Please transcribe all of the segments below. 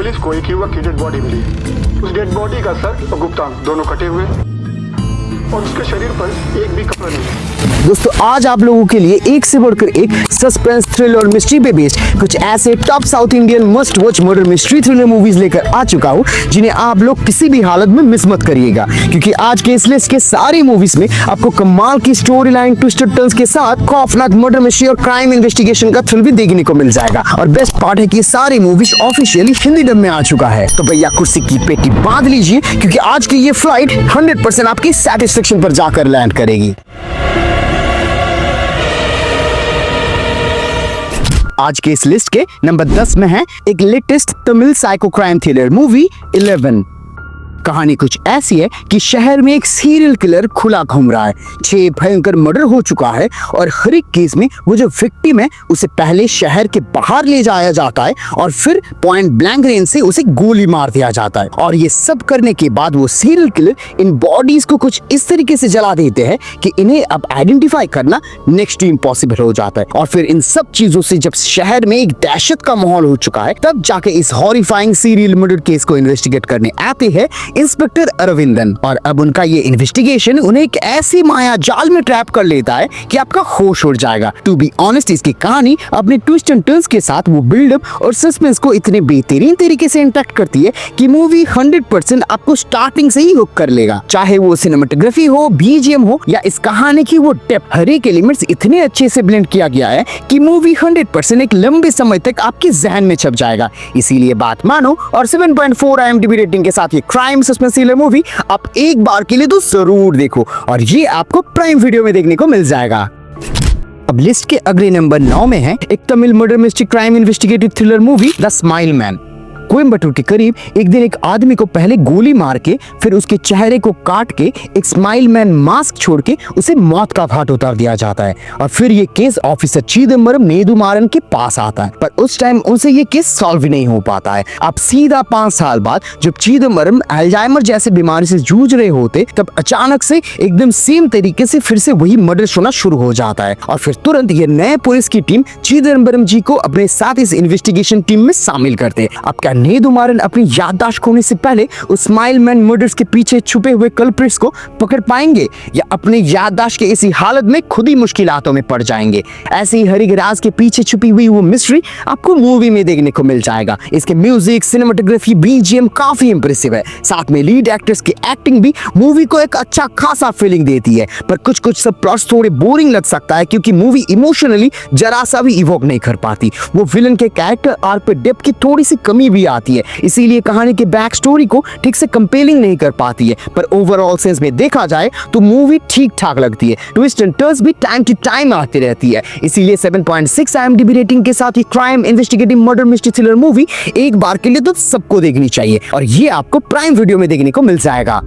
Police को एक युवक की डेड बॉडी मिली। उस डेड बॉडी का सर और गुप्तांग दोनों कटे हुए और उसके शरीर पर एक भी कपड़ा नहीं। दोस्तों आज आप लोगों के लिए एक से बढ़कर एक सस्पेंस थ्रिलर और मिस्ट्री पे बेस्ड कुछ ऐसे top south Indian must watch murder mystery thriller movies लेकर आ चुका हूं जिन्हें आप लोग किसी भी हालत में मिस मत करिएगा, क्योंकि आज के इस लिस्ट के सारी मूवीज में आपको कमाल की स्टोरी लाइन, ट्विस्टेड टर्न्स के साथ खौफनाक मर्डर मिस्ट्री और क्राइम इन्वेस्टिगेशन का थ्रिल भी देखने को मिल जाएगा। और बेस्ट पार्ट है कि सारी मूवीज ऑफिशियली हिंदी डब में आ चुका है। तो भैया कुर्सी की पेटी बांध लीजिए, क्योंकि आज की ये फ्लाइट 100% आपकी सेटिस्फेक्शन पर जाकर लैंड करेगी। आज के इस लिस्ट के नंबर 10 में है एक latest Tamil psycho crime thriller movie 11। कहानी कुछ ऐसी है कि शहर में एक सीरियल किलर खुला घूम रहा है। 6 भयंकर मर्डर हो चुका है और हर एक केस में वो जो विक्टिम है उसे पहले शहर के बाहर ले जाया जाता है और फिर पॉइंट ब्लैंक रेंज से उसे गोली मार दिया जाता है। और ये सब करने के बाद वो सीरियल किलर इन बॉडीज को कुछ इस तरीके से जला देते हैं कि इन्हें अब आइडेंटिफाई करना नेक्स्ट टू इम्पॉसिबल हो जाता है। और फिर इन सब चीजों से जब शहर में एक दहशत का माहौल हो चुका है, तब जाके इस हॉरिफाइंग सीरियल मर्डर केस को इन्वेस्टिगेट करने आते हैं इंस्पेक्टर अरविंदन। और अब उनका ये इन्वेस्टिगेशन उन्हें एक ऐसी माया जाल में ट्रैप कर लेता है कि आपका होश उड़ जाएगा। टू बी ऑनेस्ट, इसकी कहानी अपने ट्विस्ट एंड टर्न्स के साथ वो बिल्डअप और सस्पेंस को इतने बेहतरीन तरीके से इंटैक्ट करती है कि मूवी 100% आपको स्टार्टिंग से ही हुक कर लेगा। चाहे वो सिनेमेटोग्राफी हो, बीजीएम हो या इस कहानी की वो डेप्थ, हर एक एलिमेंट्स इतने अच्छे से ब्लेंड किया गया है कि मूवी 100% एक लंबे समय तक आपके जहन में छप जाएगा। इसीलिए बात मानो और 7.4 IMDb रेटिंग के साथ ये क्राइम सस्पेंस थ्रिलर मूवी आप एक बार के लिए तो जरूर देखो, और ये आपको प्राइम वीडियो में देखने को मिल जाएगा। अब लिस्ट के अगले नंबर 9 में है एक Tamil murder mystery crime investigative thriller movie the smile man. Coimbatore के करीब एक दिन एक आदमी को पहले गोली मार के फिर उसके चेहरे को काट के एक स्माइल मैन मास्क छोड़ के उसे मौत का घाट उतार दिया जाता है। और फिर ये केस ऑफिसर चिदम्बरम नेदुमारन के पास आता है, पर उस टाइम उनसे ये केस सॉल्व ही नहीं हो पाता है। अब सीधा 5 साल बाद जब चिदम्बरम अल्जाइमर जैसे बीमारी से जूझ रहे होते, तब अचानक से एकदम सेम तरीके से फिर से वही मर्डर होना शुरू हो जाता है। और फिर तुरंत ये नए पुलिस की टीम चिदम्बरम जी को अपने साथ इस इन्वेस्टिगेशन टीम में शामिल करते हैं। अब क्या नेदुमारन अपनी याददाश्त खोने से पहले उस स्माइल मैन मर्डर्स के पीछे छुपे हुए कल्प्रिट्स को पकड़ पाएंगे, या अपने याददाश्त के इसी हालत में खुद ही मुश्किलातों में पड़ जाएंगे? ऐसे ही हर एक राज के पीछे छुपी हुई वो मिस्ट्री आपको मूवी में देखने को मिल जाएगा। इसके म्यूजिक, सिनेमेटोग्राफी, बीजीएम काफी इंप्रेसिव है। साथ में लीड एक्टर्स की एक्टिंग भी मूवी को एक अच्छा खासा फीलिंग देती है। पर कुछ सब प्लॉट्स थोड़े बोरिंग लग सकता है, क्योंकि मूवी इमोशनली जरा सा भी इवोक नहीं कर पाती। वो विलन के कैरेक्टर आर्क पे डेप्थ की थोड़ी सी कमी भी आती है, इसीलिए कहानी के बैक स्टोरी को ठीक से कंपेलिंग नहीं कर पाती है। पर ओवरऑल सेंस में देखा जाए तो मूवी ठीक ठाक लगती है। ट्विस्ट एंड टर्न्स भी टाइम टू टाइम आती रहती है। इसीलिए 7.6 IMDb रेटिंग के साथ ये crime investigative murder mystery thriller movie एक बार के लिए तो सबको देखनी चाहिए, और ये आपको प्राइम वीडियो में देखने को मिल जाएगा।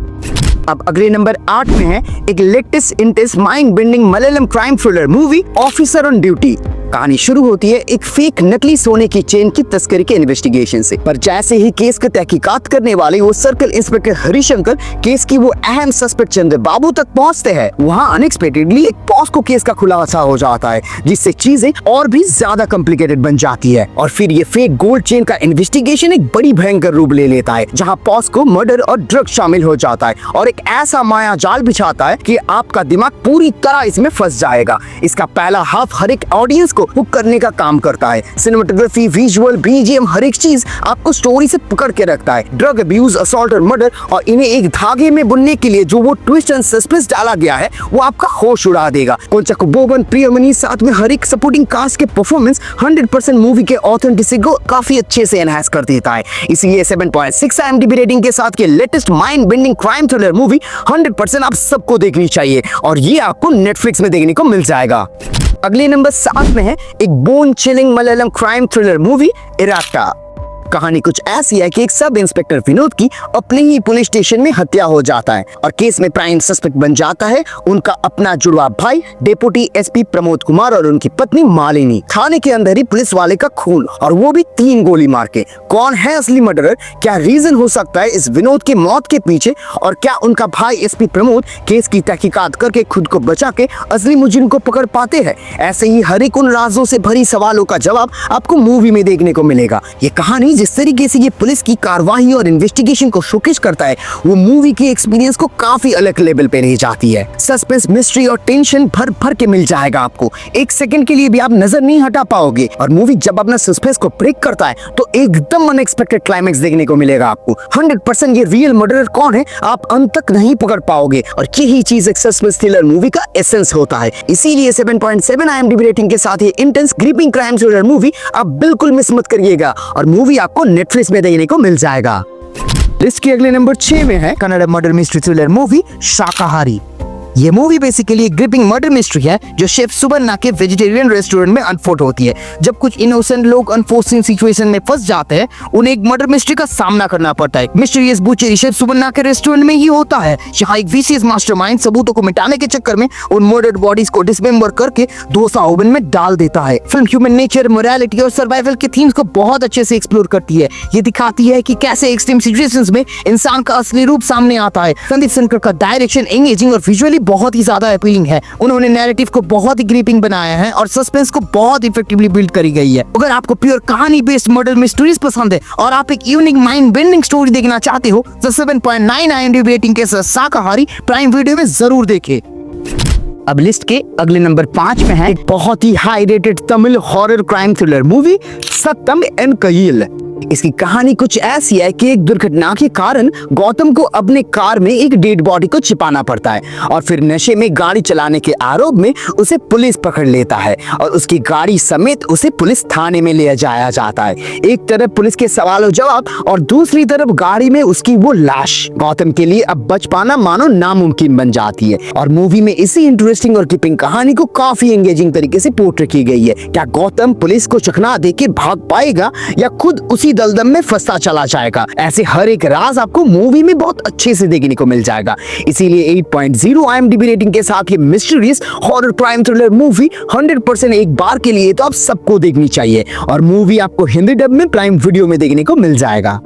अब अगले नंबर 8 में है एक latest intense mind bending Malayalam crime thriller movie officer on duty. कहानी शुरू होती है एक फेक नकली सोने की चेन की तस्करी के इन्वेस्टिगेशन से। पर जैसे ही केस का तहकीकात करने वाले वो सर्कल इंस्पेक्टर हरिशंकर केस की वो अहम सस्पेक्ट चंद्र बाबू तक पहुंचते हैं, वहां अनएक्सपेक्टेडली एक पॉस्को केस का खुलासा हो जाता है, जिससे चीजें और भी ज्यादा कॉम्प्लिकेटेड बन जाती है। और फिर ये फेक गोल्ड चेन का इन्वेस्टिगेशन एक बड़ी भयंकर रूप ले लेता है, जहाँ पॉस्को, मर्डर और ड्रग शामिल हो जाता है, और एक ऐसा माया जाल बिछाता है कि आपका दिमाग पूरी तरह इसमें फंस जाएगा। इसका पहला हाफ हर एक ऑडियंस को हुक करने का काम करता है। सिनेमेटोग्राफी, विजुअल, बीजीएम, हर एक चीज आपको स्टोरी से पकड़ के रखता है। ड्रग अब्यूज, असॉल्ट और मर्डर, और इन्हें एक धागे में बुनने के लिए जो वो ट्विस्ट एंड सस्पेंस डाला गया है, वो आपका होश उड़ा देगा। कोंचाको बोबन, प्रियमनी, साथ में हर एक सपोर्टिंग कास्ट के परफॉर्मेंस 100% मूवी के ऑथेंटिसिटी को काफी अच्छे से एनहांस कर देता है। इसलिए 7.6 IMDb रेटिंग के साथ ये latest mind bending crime thriller movie 100% आप सबको देखनी चाहिए, और ये आपको नेटफ्लिक्स में देखने को मिल जाएगा। अगले नंबर 7 में है एक bone chilling Malayalam crime thriller movie IRATA. कहानी कुछ ऐसी है कि एक सब इंस्पेक्टर विनोद की अपने ही पुलिस स्टेशन में हत्या हो जाता है, और केस में प्राइम सस्पेक्ट बन जाता है उनका अपना जुड़वा भाई डेप्यूटी एसपी प्रमोद कुमार और उनकी पत्नी मालिनी। थाने के अंदर ही पुलिस वाले का खून, और वो भी 3 गोली मार के। कौन है असली मर्डरर? क्या रीजन हो सकता है इस विनोद की मौत के पीछे? और क्या उनका भाई एसपी प्रमोद केस की तहकीकात करके खुद को बचा के असली मुजरिम को पकड़ पाते हैं? ऐसे ही हर एक उन राजों से भरी सवालों का जवाब आपको मूवी में देखने को मिलेगा। ये कहानी जिस तरीके से ये पुलिस की कार्रवाई और इन्वेस्टिगेशन को शोकेस करता है वो मूवी के एक्सपीरियंस को काफी अलग लेवल पे ले जाती है। सस्पेंस, मिस्ट्री और टेंशन भर भर के मिल जाएगा आपको, एक सेकंड के लिए भी आप नजर नहीं हटा पाओगे। और मूवी जब अपना सस्पेंस को ब्रेक करता है तो एकदम अनएक्सपेक्टेड क्लाइमेक्स देखने को मिलेगा आपको। 100% ये रियल मर्डरर कौन है आप अंत तक नहीं पकड़ पाओगे, और यही चीज एक सस्पेंस थ्रिलर मूवी का एसेंस होता है। इसीलिए 7.7 IMDb रेटिंग के साथ ये intense gripping crime thriller movie आप बिल्कुल मिस मत करिएगा, और मूवी आपको नेटफ्लिक्स में देखने को मिल जाएगा। लिस्ट के अगले नंबर 6 में है Kannada murder mystery thriller movie शाकाहारी। ये मूवी बेसिकली एक ग्रिपिंग मर्डर मिस्ट्री है जो शेफ सुबन्ना के वेजिटेरियन रेस्टोरेंट में अनफोल्ड होती है। जब कुछ इनोसेंट लोग अनफोर्सिंग सिचुएशन में फंस जाते हैं, उन्हें एक मर्डर मिस्ट्री का सामना करना पड़ता है। मिस्टीरियस बुचरी शेफ सुबन्ना के रेस्टोरेंट में ही होता है, जहां एक विशियस मास्टरमाइंड सबूतों को मिटाने के चक्कर में उन मर्डर्ड बॉडीज को डिसमेंबर करके डोसा ओवन में डाल देता है। फिल्म ह्यूमन नेचर, मोरालिटी और सर्वाइवल के थीम्स को बहुत अच्छे से एक्सप्लोर करती है। ये दिखाती है कि कैसे एक्सट्रीम सिचुएशंस में इंसान का असली रूप सामने आता है। संदीप शंकर का डायरेक्शन एंगेजिंग और विजुअली बहुत ही ज्यादा अपीलिंग है। उन्होंने नैरेटिव को बहुत ही ग्रिपिंग बनाया है और सस्पेंस को बहुत इफेक्टिवली बिल्ड करी गई है। अगर आपको प्योर कहानी बेस्ड मर्डर मिस्ट्रीज पसंद है और आप एक यूनिक माइंड बेंडिंग स्टोरी देखना चाहते हो तो 7.9 IMDb रेटिंग के साथ शाकाहारी प्राइम वीडियो में जरूर देखें। अब लिस्ट के अगले नंबर 5 में है एक बहुत ही high rated Tamil horror crime thriller movie Sathyam En Kayil. इसकी कहानी कुछ ऐसी है कि एक दुर्घटना के कारण गौतम को अपने कार में एक डेड बॉडी को छिपाना पड़ता है, और फिर नशे में गाड़ी चलाने के आरोप में उसे पुलिस पकड़ लेता है और उसकी गाड़ी समेत उसे पुलिस थाने में ले जाया जाता है। एक तरफ पुलिस के सवालों जवाब और दूसरी तरफ गाड़ी में उसकी वो लाश। गौतम के लिए अब बच पाना मानो नामुमकिन बन जाती है, और मूवी में इसी इंटरेस्टिंग और कीपिंग कहानी को काफी एंगेजिंग तरीके से पोर्ट्रेट की गई है। क्या गौतम पुलिस को चकना देके भाग पाएगा या खुद उसी दलदम में फंसता चला जाएगा? ऐसे हर एक राज आपको मूवी में बहुत अच्छे से देखने को मिल जाएगा। इसीलिए 8.0 IMDb रेटिंग के साथ ये mysterious horror crime thriller movie 100% एक बार के लिए तो आप सबको देखनी चाहिए, और मूवी आपको हिंदी डब में प्राइम वीडियो में देखने को मिल जाएगा।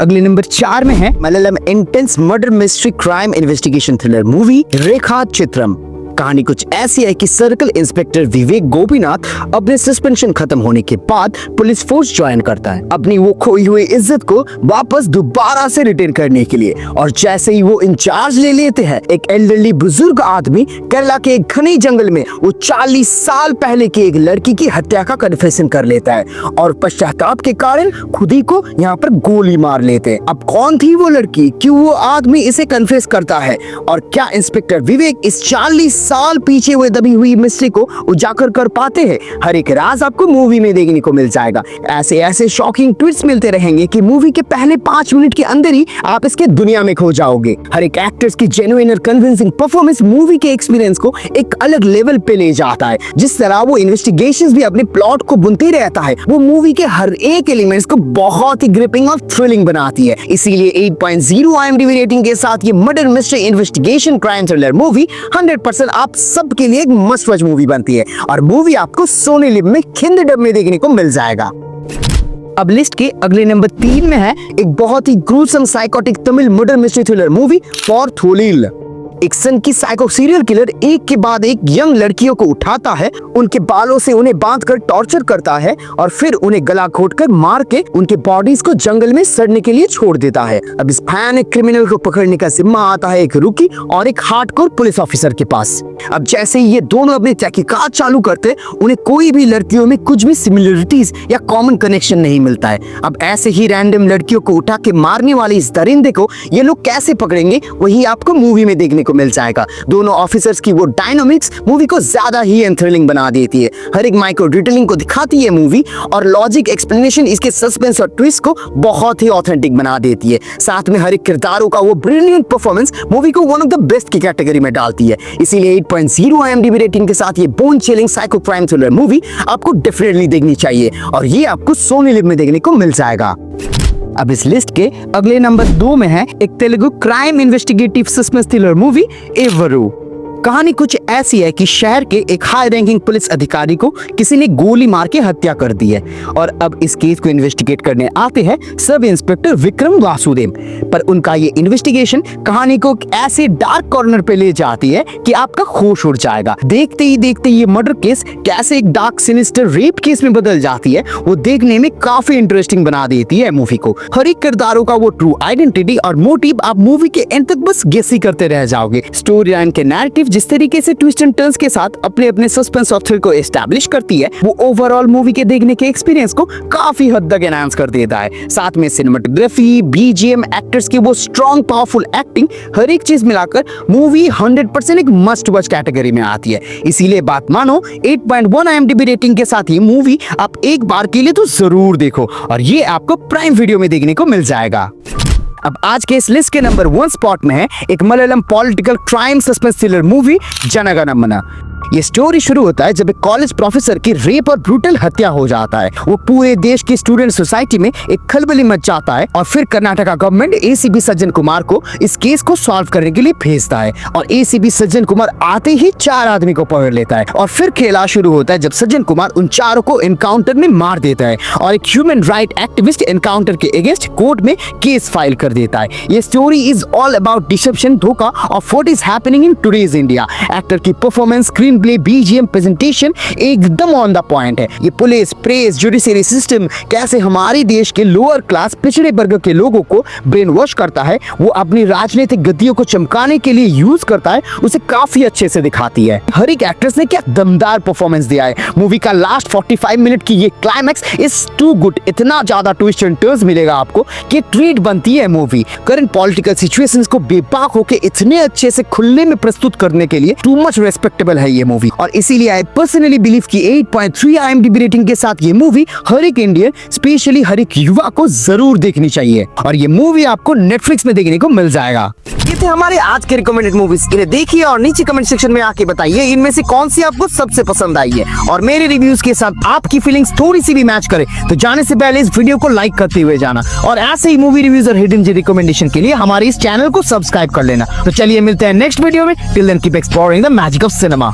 अगले नंबर 4 में है Malayalam intense murder mystery crime investigation thriller movie Rekha Chithram. कहानी कुछ ऐसी है कि सर्कल इंस्पेक्टर विवेक गोपीनाथ अपने सस्पेंशन खत्म होने के बाद पुलिस फोर्स ज्वाइन करता है अपनी वो खोई हुई इज्जत को वापस दोबारा से रिटेन करने के लिए। और जैसे ही वो इंचार्ज ले लेते हैं, एक एल्डरली बुजुर्ग आदमी केरला के एक घने जंगल में वो 40 साल पहले की एक लड़की की हत्या का कन्फेशन कर लेता है, और पश्चाताप के कारण खुद ही को यहाँ पर गोली मार लेते हैं। अब कौन थी वो लड़की, क्यों वो आदमी इसे कन्फेस करता है, और क्या इंस्पेक्टर विवेक इस 40 साल पीछे हुए दबी हुई मिस्ट्री को उजागर कर पाते हैं? हर एक राज आपको मूवी में देखने को मिल जाएगा। ऐसे ऐसे शॉकिंग ट्विस्ट मिलते रहेंगे कि मूवी के पहले 5 मिनट के अंदर ही आप इसके दुनिया में खो जाओगे। हर एक एक्टर्स की जेन्युइन और कन्विंसिंग परफॉर्मेंस मूवी के एक्सपीरियंस को एक अलग लेवल पे ले जाता है। जिस तरह वो इन्वेस्टिगेशंस भी अपने प्लॉट को बुनते रहता है, वो मूवी के हर एक एलिमेंट्स को बहुत ही ग्रिपिंग और थ्रिलिंग बनाती है। इसीलिए 8.0 IMDb रेटिंग के साथ ये murder mystery investigation crime thriller movie 100% आप सबके लिए एक मस्ट वॉच मूवी बनती है, और मूवी आपको सोनी लिव में हिंदी डब में देखने को मिल जाएगा। अब लिस्ट के अगले नंबर 3 में है एक बहुत ही gruesome psychotic Tamil murder mystery thriller movie Porthozhil. एक सनकी साइको सीरियल किलर एक के बाद एक यंग लड़कियों को उठाता है, उनके बालों से उन्हें बांधकर टॉर्चर करता है और फिर उन्हें गला घोटकर मार के उनके बॉडीज को जंगल में सड़ने के लिए छोड़ देता है। अब इस भयानक क्रिमिनल को पकड़ने का जिम्मा आता है एक रूकी और एक हार्डकोर पुलिस ऑफिसर के पास। अब जैसे ही ये दोनों अपने तहकीकात चालू करते, उन्हें कोई भी लड़कियों में कुछ भी सिमिलरिटीज या कॉमन कनेक्शन नहीं मिलता है। अब ऐसे ही रैंडम लड़कियों को उठा के मारने वाले इस दरिंदे को ये लोग कैसे पकड़ेंगे, वही आपको मूवी में देखने को मिल जाएगा। दोनों ऑफिसर्स की वो डायनामिक्स मूवी को ज्यादा ही थ्रिलिंग बना देती है। हर एक माइक्रो डिटेलिंग को दिखाती है मूवी, और लॉजिक एक्सप्लेनेशन इसके सस्पेंस और ट्विस्ट को बहुत ही ऑथेंटिक बना देती है। साथ में हर एक किरदारों का वो ब्रिलियंट परफॉर्मेंस मूवी को वन ऑफ द बेस्ट की कैटेगरी में डालती है। इसीलिए 8.0 IMDb रेटिंग के साथ ये bone chilling psycho crime thriller movie आपको डेफिनेटली देखनी चाहिए, और ये आपको सोनी लिव में देखने को मिल जाएगा। अब इस लिस्ट के अगले नंबर 2 में है एक Telugu crime investigative suspense thriller movie Evaru. कहानी कुछ ऐसी है कि शहर के एक हाई रैंकिंग पुलिस अधिकारी को किसी ने गोली मार के हत्या कर दी है और अब इस केस को इन्वेस्टिगेट करने आते हैं सब इंस्पेक्टर विक्रम वासुदेव। पर उनका ये इन्वेस्टिगेशन कहानी को ऐसे डार्क कॉर्नर पे ले जाती है कि आपका होश उड़ जाएगा। देखते ही देखते ये मर्डर केस कैसे एक डार्क सिनिस्टर रेप केस में बदल जाती है वो देखने में काफी इंटरेस्टिंग बना देती है मूवी को। हर एक किरदारों का वो ट्रू आइडेंटिटी और मोटिव आप मूवी के एंड तक बस गेस ही करते रह जाओगे। स्टोरी लाइन के नैरेटिव जिस तरीके से ट्विस्ट एंड टर्न्स के साथ अपने अपने सस्पेंस और थ्रिल को एस्टैब्लिश करती है वो ओवरऑल मूवी के देखने के एक्सपीरियंस को काफी हद तक एनहांस कर देता है। साथ में सिनेमेटोग्राफी, बीजीएम, एक्टर्स की वो स्ट्रॉन्ग पावरफुल एक्टिंग, हर एक चीज मिलाकर मूवी 100% एक मस्ट वॉच कैटेगरी में आती है। इसीलिए बात मानो 8.1 IMDb रेटिंग के साथ ये मूवी आप एक बार के लिए तो जरूर देखो और ये आपको प्राइम वीडियो में देखने को मिल जाएगा। अब आज के इस लिस्ट के नंबर 1 स्पॉट में है एक Malayalam political crime suspense thriller movie Jana Gana Mana. ये स्टोरी शुरू होता है जब एक कॉलेज प्रोफेसर की रेप और ब्रूटल हत्या हो जाता है। वो पूरे देश की स्टूडेंट सोसाइटी में एक खलबली मच जाता है और फिर कर्नाटका गवर्नमेंट ACP सज्जन कुमार को इस केस को सॉल्व करने के लिए भेजता है और ACP सज्जन कुमार आते ही 4 आदमी को पकड़ लेता है और फिर खेला शुरू होता है जब सज्जन कुमार उन चारों को एनकाउंटर में मार देता है और एक ह्यूमन राइट एक्टिविस्ट एनकाउंटर के अगेंस्ट कोर्ट में केस फाइल कर देता है। ये story is all about deception, धोखा of what is happening in today's India. Actor की performance, screen play, BGM, presentation एकदम ऑन द पॉइंट है। ये पुलिस, प्रेस, जुडिशरी सिस्टम कैसे हमारे देश के लोअर क्लास पिछड़े वर्ग के लोगों को ब्रेन वॉश करता है, वो अपनी राजनीतिक गद्दियों को चमकाने के लिए यूज करता है, उसे काफी अच्छे से दिखाती है। हर एक एक्ट्रेस ने क्या दमदार परफॉर्मेंस दिया है। मूवी का लास्ट 45 मिनट की ये क्लाइमैक्स इज टू गुड। इतना ज्यादा ट्विस्ट एंड टर्न्स मिलेगा आपको कि ट्रीट बनती है मूवी। करंट पॉलिटिकल सिचुएशंस को बेबाक होके इतने अच्छे से खुले में प्रस्तुत करने के लिए टू मच रेस्पेक्टेबल है ये मूवी और इसीलिए आई पर्सनली बिलीव कि 8.3 IMDb रेटिंग के साथ ये मूवी हर एक इंडियन, स्पेशली हर एक युवा को जरूर देखनी चाहिए और ये मूवी आपको नेटफ्लिक्स में देखने को मिल जाएगा। ये थे हमारे आज के रिकमेंडेड मूवीज। इन्हें देखिए और नीचे कमेंट सेक्शन में आके बताइए इनमें से कौन सी आपको सबसे पसंद आई है और मेरे रिव्यूज के साथ आपकी फीलिंग्स थोड़ी सी भी मैच करे तो जाने से पहले इस वीडियो को लाइक करते हुए जाना और ऐसे ही मूवी रिव्यूज और हिडन जी रिकमेंडेशन के लिए हमारे इस चैनल को सब्सक्राइब कर लेना। तो चलिए मिलते हैं नेक्स्ट वीडियो में। Till then keep exploring the magic of cinema.